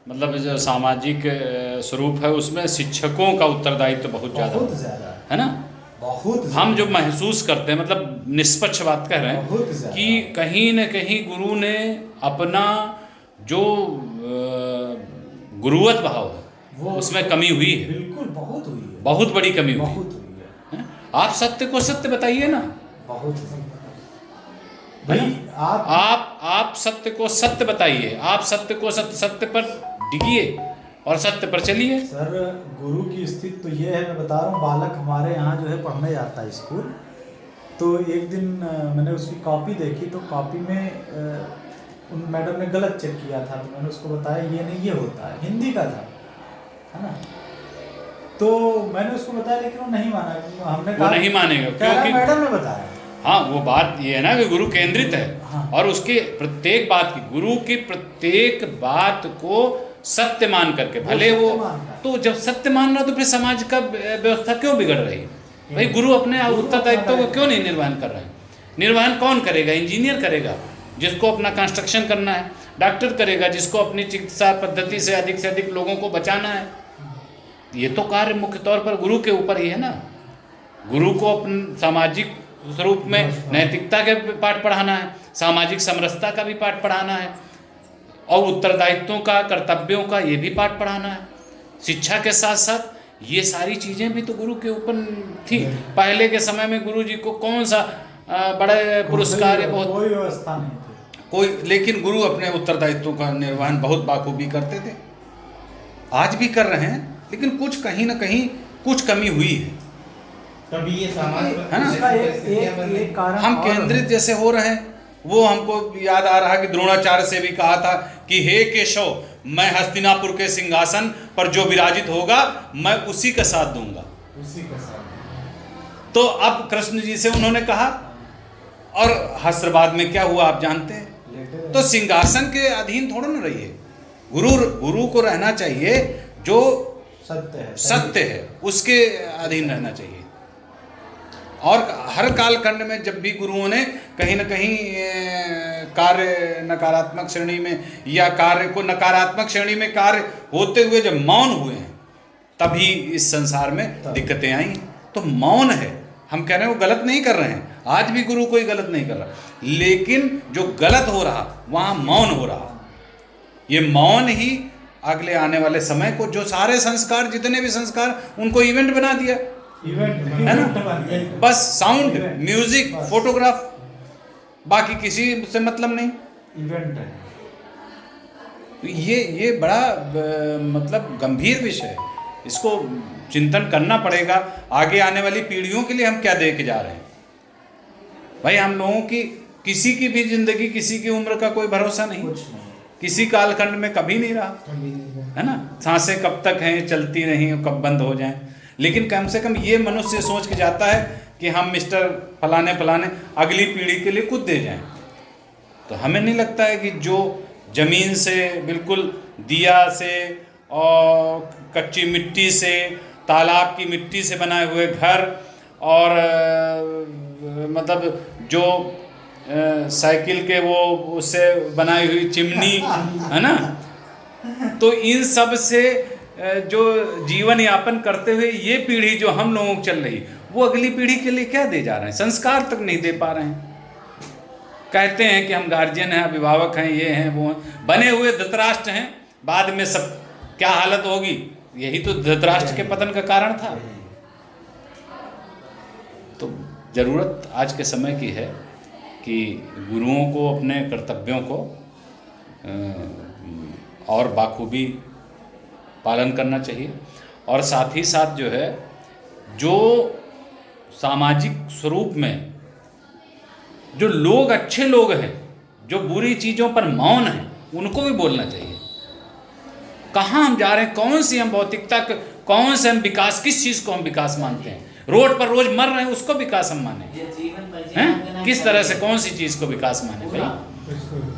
मतलब जो सामाजिक स्वरूप है उसमें शिक्षकों का उत्तरदायित्व तो बहुत ज़्यादा है ना। बहुत हम जो महसूस करते हैं, मतलब निष्पक्ष बात कह रहे हैं कि कहीं न कहीं गुरु ने अपना जो गुरुवत भाव है उसमें कमी हुई है, बिल्कुल बहुत हुई है, बहुत बड़ी कमी हुई बहुत हुई है। आप सत्य को सत्य बताइए ना, बहुत भाई आप सत्य को सत्य बताइए, आप सत्य को सत्य पर टिकिए और सत्य पर चलिए। सर गुरु की स्थिति तो ये है, मैं बता रहा हूँ, बालक हमारे यहाँ जो है पढ़ने जाता है स्कूल, तो एक दिन मैंने उसकी कॉपी देखी, तो कॉपी में उन मैडम ने गलत चेक किया था, तो मैंने उसको बताया ये नहीं ये होता है, हिंदी का था, है ना। तो मैंने उसको बताया लेकिन वो नहीं माना, हमने कहा नहीं मानेगा क्योंकि मैडम ने बताया। हाँ, वो बात ये है ना कि गुरु केंद्रित है। हाँ। और उसके प्रत्येक बात की, गुरु की प्रत्येक बात को सत्य मान करके, भले वो तो जब सत्य मान रहा तो फिर समाज का व्यवस्था क्यों बिगड़ रही है? भाई गुरु अपने उत्तरदायित्व को क्यों नहीं निर्वहन कर रहे हैं? निर्वहन कौन करेगा? इंजीनियर करेगा जिसको अपना कंस्ट्रक्शन करना है, डॉक्टर करेगा जिसको अपनी चिकित्सा पद्धति से अधिक लोगों को बचाना है। ये तो कार्य मुख्य तौर पर गुरु के ऊपर ही है ना। गुरु को अपने सामाजिक स्वरूप में नैतिकता के पाठ पढ़ाना है, सामाजिक समरसता का भी पाठ पढ़ाना है, और उत्तरदायित्वों का, कर्तव्यों का ये भी पाठ पढ़ाना है। शिक्षा के साथ साथ ये सारी चीज़ें भी तो गुरु के ऊपर थी। पहले के समय में गुरु जी को कौन सा बड़े पुरस्कार या बहुत कोई व्यवस्था नहीं थी, कोई, लेकिन गुरु अपने उत्तरदायित्वों का निर्वहन बहुत बाखूबी करते थे, आज भी कर रहे हैं, लेकिन कुछ कहीं ना कहीं कुछ कमी हुई है। तभी ये समाज है ना, एक कारण हम केंद्रित जैसे हो रहे हैं। वो हमको याद आ रहा कि द्रोणाचार्य से भी कहा था कि हे केशव, मैं हस्तिनापुर के सिंहासन पर जो विराजित होगा मैं उसी का साथ दूंगा, उसी का साथ। तो अब कृष्ण जी से उन्होंने कहा, और हस्त्रबाद में क्या हुआ आप जानते हैं। तो सिंहासन के अधीन थोड़ा ना रहिए, गुरु को रहना चाहिए जो सत्य है उसके अधीन रहना चाहिए। और हर कालखंड में जब भी गुरुओं ने कहीं ना कहीं कार्य नकारात्मक श्रेणी में, या कार्य को नकारात्मक श्रेणी में कार्य होते हुए जब मौन हुए हैं, तभी इस संसार में दिक्कतें आई। तो मौन है, हम कह रहे हैं वो गलत नहीं कर रहे हैं, आज भी गुरु कोई गलत नहीं कर रहा, लेकिन जो गलत हो रहा वहाँ मौन हो रहा। ये मौन ही अगले आने वाले समय को, जो सारे संस्कार, जितने भी संस्कार, उनको इवेंट बना दिया, है ना। बस साउंड, म्यूजिक, फोटोग्राफ, बाकी किसी से मतलब नहीं, इवेंट है। तो ये बड़ा मतलब गंभीर विषय है, इसको चिंतन करना पड़ेगा। आगे आने वाली पीढ़ियों के लिए हम क्या दे के जा रहे हैं? भाई हम लोगों की किसी की भी जिंदगी, किसी की उम्र का कोई भरोसा नहीं, किसी कालखंड में कभी नहीं रहा, है ना। सांसें कब तक हैं, चलती नहीं, कब बंद हो जाएं। लेकिन कम से कम ये मनुष्य सोच के जाता है कि हम मिस्टर फलाने फलाने अगली पीढ़ी के लिए कुछ दे जाएं। तो हमें नहीं लगता है कि जो ज़मीन से, बिल्कुल दिया से और कच्ची मिट्टी से, तालाब की मिट्टी से बनाए हुए घर, और मतलब जो साइकिल के वो उससे बनाई हुई चिमनी, है ना, तो इन सब से जो जीवन यापन करते हुए ये पीढ़ी जो हम लोगों को चल रही, वो अगली पीढ़ी के लिए क्या दे जा रहे हैं? संस्कार तक नहीं दे पा रहे हैं। कहते हैं कि हम गार्जियन हैं, अभिभावक हैं, ये हैं, वो हैं, बने हुए धृतराष्ट्र हैं, बाद में सब क्या हालत होगी, यही तो धृतराष्ट्र के पतन का कारण था। तो ज़रूरत आज के समय की है कि गुरुओं को अपने कर्तव्यों को और बाखूबी पालन करना चाहिए, और साथ ही साथ जो है, जो सामाजिक स्वरूप में जो लोग अच्छे लोग हैं, जो बुरी चीज़ों पर मौन हैं, उनको भी बोलना चाहिए। कहाँ हम जा रहे हैं, कौन सी हम भौतिकता, कौन से हम विकास, किस चीज़ को हम विकास मानते हैं? रोड पर रोज मर रहे हैं, उसको विकास हम माने हैं? किस तरह से, कौन सी चीज़ को विकास माने भाई?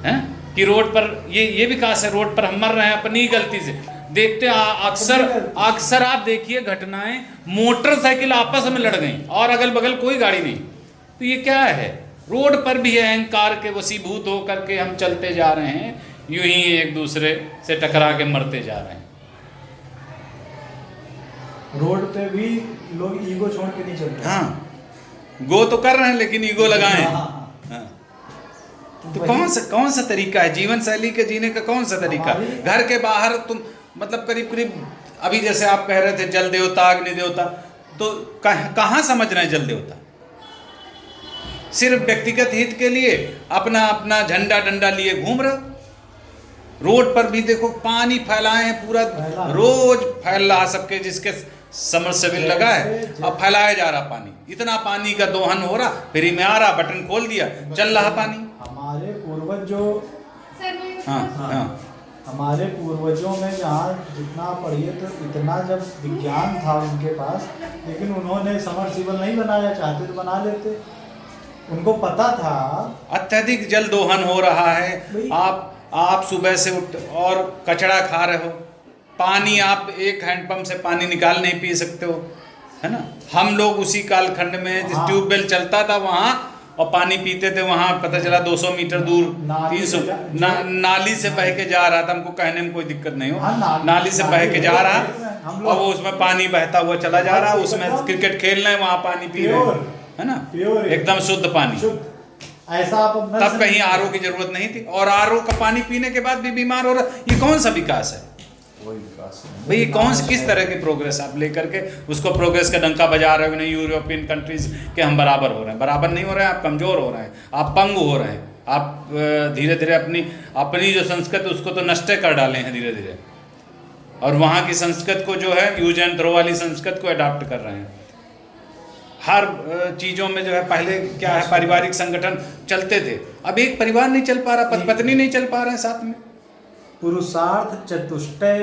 हैं कि रोड पर ये विकास है? रोड पर हम मर रहे हैं अपनी गलती से। देखते अक्सर आप देखिए घटनाएं, मोटरसाइकिल आपस में लड़ गई और अगल बगल कोई गाड़ी नहीं। तो ये क्या है? रोड पर भी अहंकार के वशीभूत होकर के हम चलते जा रहे हैं। यूं ही एक दूसरे से टकरा के मरते जा रहे हैं। रोड पे भी लोग ईगो छोड़ के नहीं चलते। हाँ, गो तो कर रहे हैं लेकिन ईगो लगाए हैं। हाँ। तो कौन सा तरीका है जीवन शैली के जीने का? कौन सा तरीका? घर के बाहर तुम मतलब करीब करीब अभी जैसे आप कह रहे थे जल देवता अग्नि देवता, तो कहाँ समझ रहे हैं जल देवता? सिर्फ व्यक्तिगत हित के लिए अपना अपना झंडा डंडा लिए घूम रहे। रोड पर भी देखो पानी फैलाए हैं, पूरा रोज फैल रहा, सबके जिसके समरसेबल लगा है अब फैलाया जा रहा पानी। इतना पानी का दोहन हो रहा, फ्री में आ रहा, बटन खोल दिया, चल रहा पानी। हमारे पूर्वज जो हाँ, हमारे पूर्वजों में जहाँ जितना पढ़िए तो इतना जब विज्ञान था उनके पास, लेकिन उन्होंने समरसेबल नहीं बनाया, चाहते तो बना लेते। उनको पता था अत्यधिक जल दोहन हो रहा है। आप सुबह से उठ और कचरा खा रहे हो, पानी आप एक हैंडपंप से पानी निकाल नहीं पी सकते हो, है ना। हम लोग उसी कालखंड में जिस ट्यूबवेल चलता था वहाँ और पानी पीते थे, वहाँ पता चला 200 मीटर दूर 300 नाली से बह के जा रहा था। हमको कहने में कोई दिक्कत नहीं हो, नाली से बह के जा रहा और वो उसमें पानी बहता हुआ चला जा रहा, उसमें क्रिकेट खेल रहे हैं, वहाँ पानी पी रहे हैं, है ना, एकदम शुद्ध पानी। ऐसा आप तब कहीं आरओ की जरूरत नहीं थी, और आरओ का पानी पीने के बाद भी बीमार हो रहा। ये कौन सा विकास है भाई? किस तरह की प्रोग्रेस आप लेकर के उसको प्रोग्रेस का डंका बजा रहे हो? नहीं, यूरोपियन कंट्रीज के हम बराबर हो रहे हैं, बराबर नहीं हो रहे हैं। आप कमजोर हो रहे हैं, आप पंगु हो रहे हैं, आप धीरे धीरे अपनी जो संस्कृति उसको तो नष्ट कर डाले हैं धीरे धीरे, और वहाँ की संस्कृत को जो है यूज एंड थ्रो वाली संस्कृत को अडॉप्ट कर रहे हैं। हर चीज़ों में जो है पहले क्या है, पारिवारिक संगठन चलते थे, अब एक परिवार नहीं चल पा रहा, पति पत्नी नहीं चल पा रहे हैं साथ में। पुरुषार्थ चतुष्टय